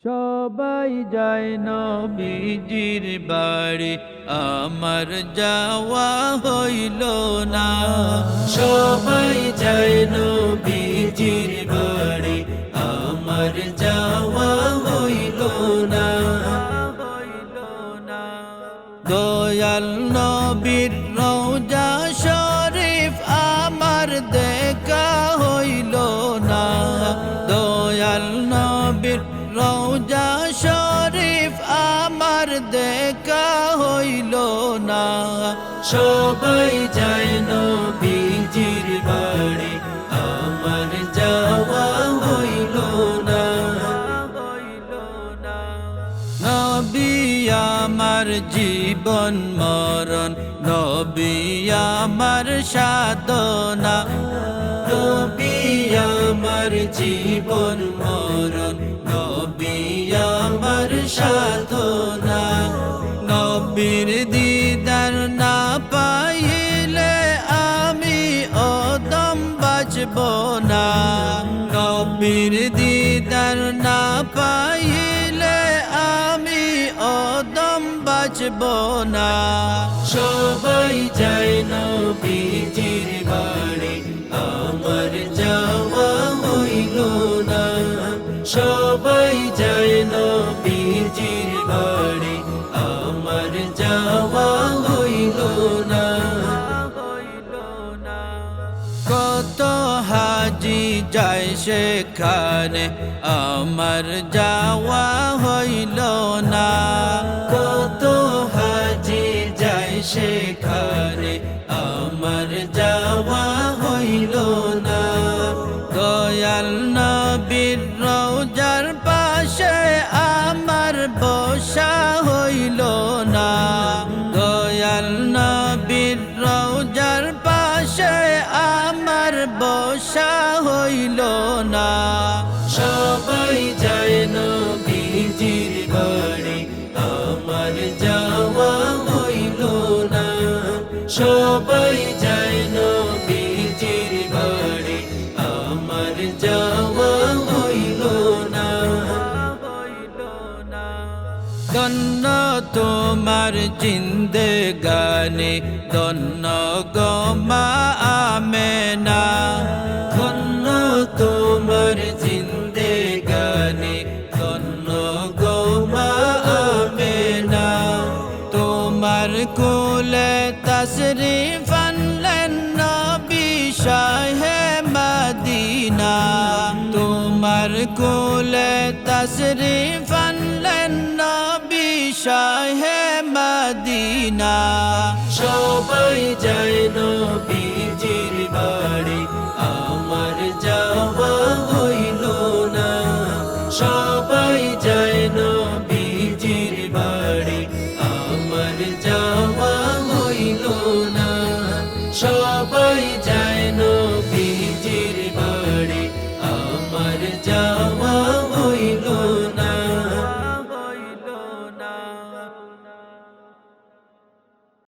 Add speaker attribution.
Speaker 1: সবাই যায় নবীজির বাড়ি, আমার যাওয়া হইল না। সবাই যায় নবীজির বাড়ি, আমার যাওয়া হইল না। দয়াল নবীর রওজা শরীফ আমার দেখা হইল না। দয়াল নবীর রওজা শরীফ আমার দেখা হইল না। সবাই যায় নবীজির বাড়ি, আমার যাওয়া হইল না। নবী আমার জীবন মরণ, নবী আমার সাধনা। নবী আমার জীবন মরণ, নবী আমার সাধনা। নবীর দিদার না পাইলে আমি অদম বাঁচব না। নবীর দিদার না পাইলে আমি অদম বাঁচব না। সবাই যায় নবীজির বাড়ি, আমার যাওয়া হইল না। সবাই যায় নবীজির বাড়ি, আমার যাওয়া হইল না। কত হাজি যায় সেখানে, আমার যাওয়া হইল না। কত হাজি যায় সেখানে, আমার যাওয়া হইল না। দয়াল নবীর রওজার পাশে আমার বসা হইল না। দয়াল নবীর রওজার পাশে আমার বসা হইল না। সবাই যায় নবীজির বাড়ি, আমার যাওয়া হইল না। সবাই যায় নবীজির বাড়ি, আমার যাওয়া হইল না। ধন্য তোমার জিন্দেগানি, ধন্য গো মা আমেনা। ধন্য তোমার জিন্দেগানি, ধন্য গো মা আমেনা। তোমার কোলে তশরিফ আনলেন নবী শাহে মদিনা। তোমার কোলে তশরিফ আনলেন নবী শাহে মদিনা। সবাই যায়